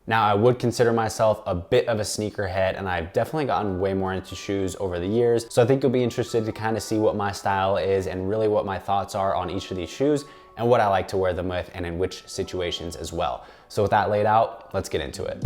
Now, I would consider myself a bit of a sneakerhead, and I've definitely gotten way more into shoes over the years. So I think you'll be interested to kind of see what my style is and really what my thoughts are on each of these shoes and what I like to wear them with and in which situations as well. So with that laid out, let's get into it.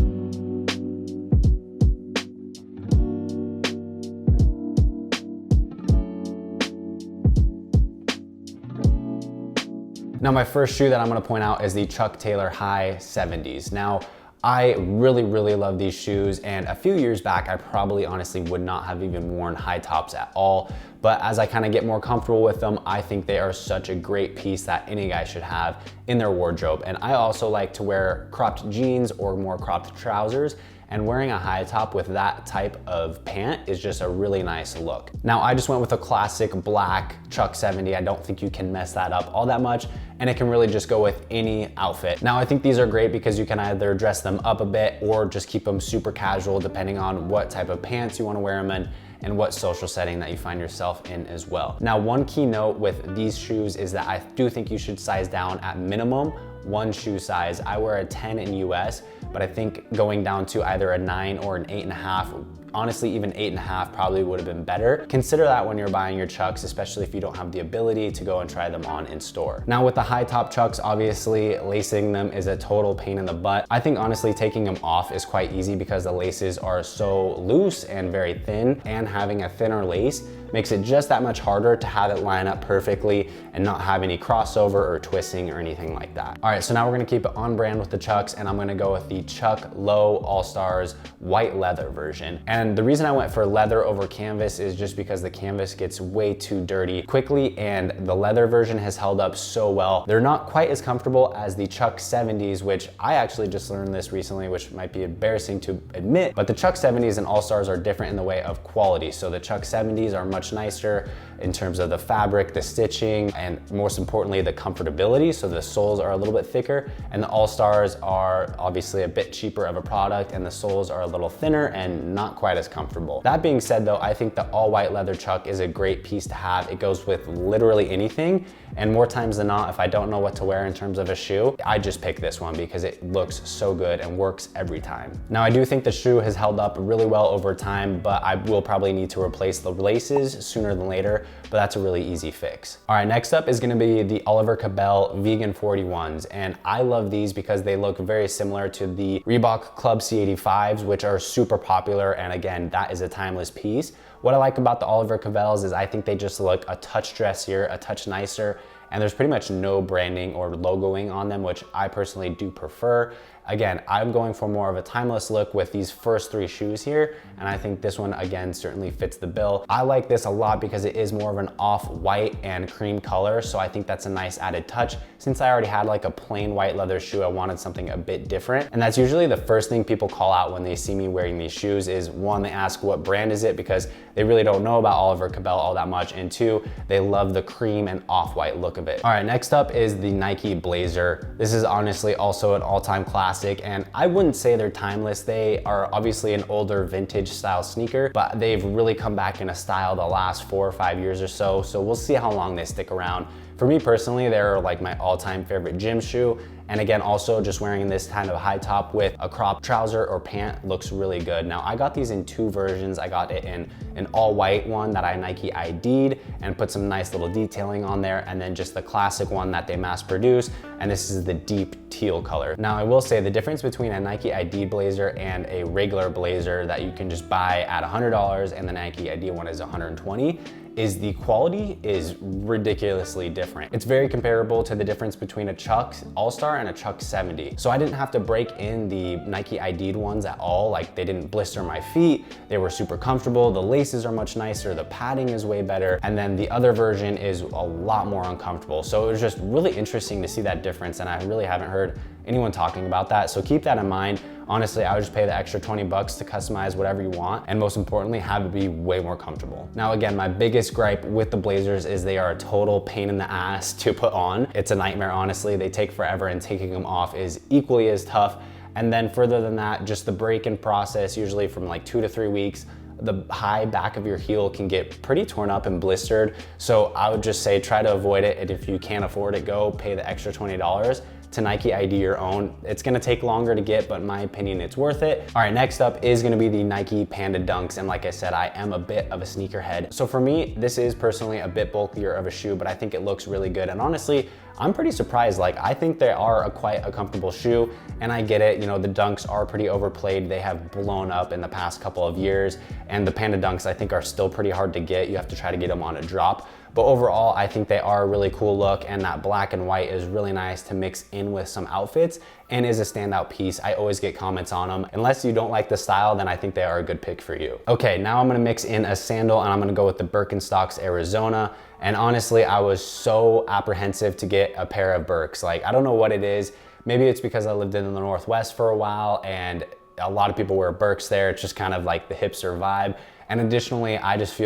Now, my first shoe that I'm gonna point out is the Chuck Taylor High 70s. Now, I really love these shoes, and a few years back, I probably honestly would not have even worn high tops at all. But as I kind of get more comfortable with them, I think they are such a great piece that any guy should have in their wardrobe. And I also like to wear cropped jeans or more cropped trousers, and wearing a high top with that type of pant is just a really nice look. Now, I just went with a classic black Chuck 70. I don't think you can mess that up all that much, and it can really just go with any outfit. Now, I think these are great because you can either dress them up a bit or just keep them super casual depending on what type of pants you want to wear them in and what social setting that you find yourself in as well. Now, one key note with these shoes is that I do think you should size down at minimum one shoe size. I wear a 10 in US, but I think going down to either a 9 or an 8.5, honestly even 8.5 probably would have been better. Consider that when you're buying your Chucks, especially if you don't have the ability to go and try them on in store. Now, with the high top Chucks, obviously lacing them is a total pain in the butt. I think honestly taking them off is quite easy because the laces are so loose and very thin, and having a thinner lace makes it just that much harder to have it line up perfectly and not have any crossover or twisting or anything like that. All right, so now we're gonna keep it on brand with the Chucks, and I'm gonna go with the Chuck Low All-Stars white leather version. And the reason I went for leather over canvas is just because the canvas gets way too dirty quickly, and the leather version has held up so well. They're not quite as comfortable as the Chuck 70s, which I actually just learned this recently, which might be embarrassing to admit, but the Chuck 70s and All-Stars are different in the way of quality. So the Chuck 70s are much nicer in terms of the fabric, the stitching, and most importantly, the comfortability. So the soles are a little bit thicker, and the All-Stars are obviously a bit cheaper of a product, and the soles are a little thinner and not quite as comfortable. That being said though, I think the all white leather Chuck is a great piece to have. It goes with literally anything, and more times than not, if I don't know what to wear in terms of a shoe, I just pick this one because it looks so good and works every time. Now, I do think the shoe has held up really well over time, but I will probably need to replace the laces sooner than later, but that's a really easy fix. All right, next up is gonna be the Oliver Cabell Vegan 41s, and I love these because they look very similar to the Reebok Club C85s, which are super popular, and again, that is a timeless piece. What I like about the Oliver Cabells is I think they just look a touch dressier, a touch nicer, and there's pretty much no branding or logoing on them, which I personally do prefer. Again, I'm going for more of a timeless look with these first three shoes here, and I think this one, again, certainly fits the bill. I like this a lot because it is more of an off-white and cream color, so I think that's a nice added touch. Since I already had like a plain white leather shoe, I wanted something a bit different, and that's usually the first thing people call out when they see me wearing these shoes is, one, they ask what brand is it, because they really don't know about Oliver Cabell all that much, and two, they love the cream and off-white look of it. All right, next up is the Nike Blazer. This is honestly also an all-time classic, and I wouldn't say they're timeless. They are obviously an older vintage style sneaker, but they've really come back in a style the last 4 or 5 years or so, so we'll see how long they stick around. For me personally, they're like my all-time favorite gym shoe. And again, also just wearing this kind of high top with a crop trouser or pant looks really good. Now, I got these in two versions. I got it in an all white one that I Nike ID'd and put some nice little detailing on there, and then just the classic one that they mass produce. And this is the deep teal color. Now, I will say the difference between a Nike ID blazer and a regular blazer that you can just buy at $100 and the Nike ID one is $120 is the quality is ridiculously different. It's very comparable to the difference between a Chuck All-Star and a Chuck 70. So I didn't have to break in the Nike ID'd ones at all. Like, they didn't blister my feet. They were super comfortable. The laces are much nicer. The padding is way better. And then the other version is a lot more uncomfortable. So it was just really interesting to see that difference. And I really haven't heard anyone talking about that. So keep that in mind. Honestly, I would just pay the extra 20 bucks to customize whatever you want, and most importantly, have it be way more comfortable. Now, again, my biggest gripe with the Blazers is they are a total pain in the ass to put on. It's a nightmare, honestly. They take forever, and taking them off is equally as tough. And then further than that, just the break-in process, usually from like 2 to 3 weeks, the high back of your heel can get pretty torn up and blistered. So I would just say try to avoid it, and if you can't afford it, go pay the extra $20 to Nike ID your own. It's gonna take longer to get, but in my opinion, it's worth it. All right, next up is gonna be the Nike Panda Dunks. And like I said, I am a bit of a sneakerhead. So for me, this is personally a bit bulkier of a shoe, but I think it looks really good. And honestly, I'm pretty surprised. Like, I think they are quite a comfortable shoe, and I get it, you know, the Dunks are pretty overplayed. They have blown up in the past couple of years, and the Panda Dunks I think are still pretty hard to get. You have to try to get them on a drop. But overall, I think they are a really cool look, and that black and white is really nice to mix in with some outfits and is a standout piece. I always get comments on them. Unless you don't like the style, then I think they are a good pick for you. Okay, now I'm gonna mix in a sandal, and I'm gonna go with the Birkenstocks Arizona. And honestly, I was so apprehensive to get a pair of Birks. Like, I don't know what it is. Maybe it's because I lived in the Northwest for a while and a lot of people wear Birks there. It's just kind of like the hipster vibe. And additionally, I just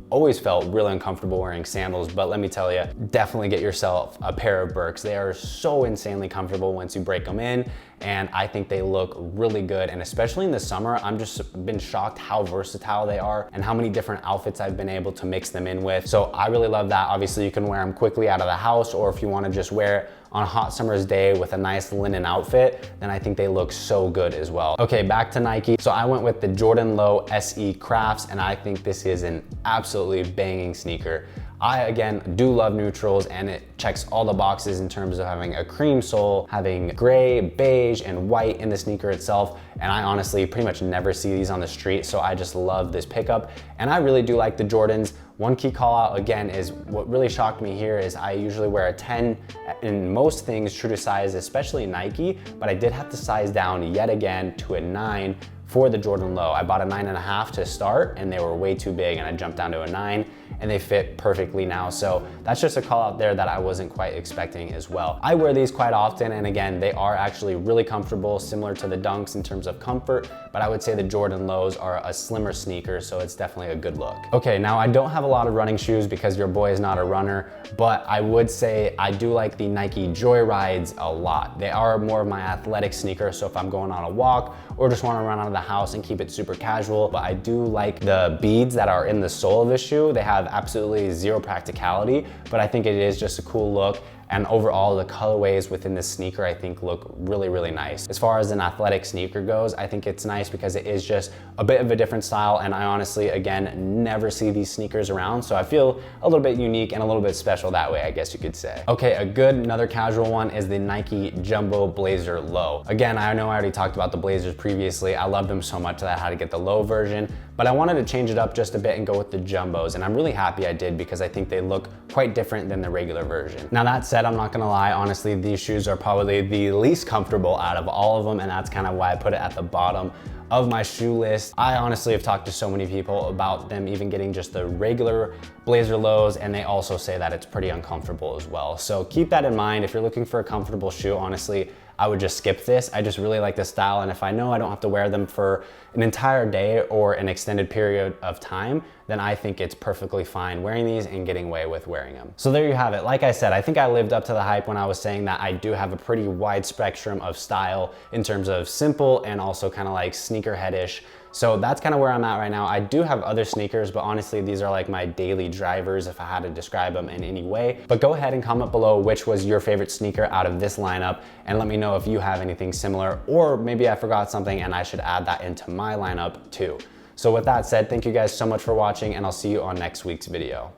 always felt really uncomfortable wearing sandals, but let me tell you, definitely get yourself a pair of Birks. They are so insanely comfortable once you break them in, and I think they look really good. And especially in the summer, I'm just been shocked how versatile they are and how many different outfits I've been able to mix them in with. So I really love that. Obviously, you can wear them quickly out of the house, or if you wanna just wear it on a hot summer's day with a nice linen outfit, then I think they look so good as well. Okay, back to Nike. So I went with the Jordan Low SE Crafts, and I think this is an absolutely banging sneaker. I, again, do love neutrals, and it checks all the boxes in terms of having a cream sole, having gray, beige, and white in the sneaker itself. And I honestly pretty much never see these on the street, so I just love this pickup. And I really do like the Jordans. One key call out again is what really shocked me here is I usually wear a 10 in most things true to size, especially Nike, but I did have to size down yet again to a 9 for the Jordan Low. I bought a 9.5 to start, and they were way too big, and I jumped down to a 9, and they fit perfectly now. So that's just a call out there that I wasn't quite expecting as well. I wear these quite often, and again, they are actually really comfortable, similar to the Dunks in terms of comfort, but I would say the Jordan Lows are a slimmer sneaker, so it's definitely a good look. Okay, now I don't have a lot of running shoes because your boy is not a runner, but I would say I do like the Nike Joyrides a lot. They are more of my athletic sneaker, so if I'm going on a walk or just want to run out of the house and keep it super casual, but I do like the beads that are in the sole of the shoe. They have absolutely zero practicality, but I think it is just a cool look. And overall, the colorways within this sneaker, I think, look really, really nice. As far as an athletic sneaker goes, I think it's nice because it is just a bit of a different style. And I honestly, again, never see these sneakers around. So I feel a little bit unique and a little bit special that way, I guess you could say. Okay, another casual one is the Nike Jumbo Blazer Low. Again, I know I already talked about the Blazers previously. I loved them so much that I had to get the low version, but I wanted to change it up just a bit and go with the Jumbos. And I'm really happy I did because I think they look quite different than the regular version. Now that said, I'm not gonna lie, honestly, these shoes are probably the least comfortable out of all of them, and that's kind of why I put it at the bottom of my shoe list. I honestly have talked to so many people about them even getting just the regular Blazer Lows, and they also say that it's pretty uncomfortable as well. So keep that in mind. If you're looking for a comfortable shoe, honestly, I would just skip this. I just really like the style, and if I know I don't have to wear them for an entire day or an extended period of time, then I think it's perfectly fine wearing these and getting away with wearing them. So there you have it. Like I said, I think I lived up to the hype when I was saying that I do have a pretty wide spectrum of style in terms of simple and also kind of like sneakerhead-ish. So that's kind of where I'm at right now. I do have other sneakers, but honestly, these are like my daily drivers if I had to describe them in any way. But go ahead and comment below which was your favorite sneaker out of this lineup, and let me know if you have anything similar, or maybe I forgot something and I should add that into my lineup too. So with that said, thank you guys so much for watching, and I'll see you on next week's video.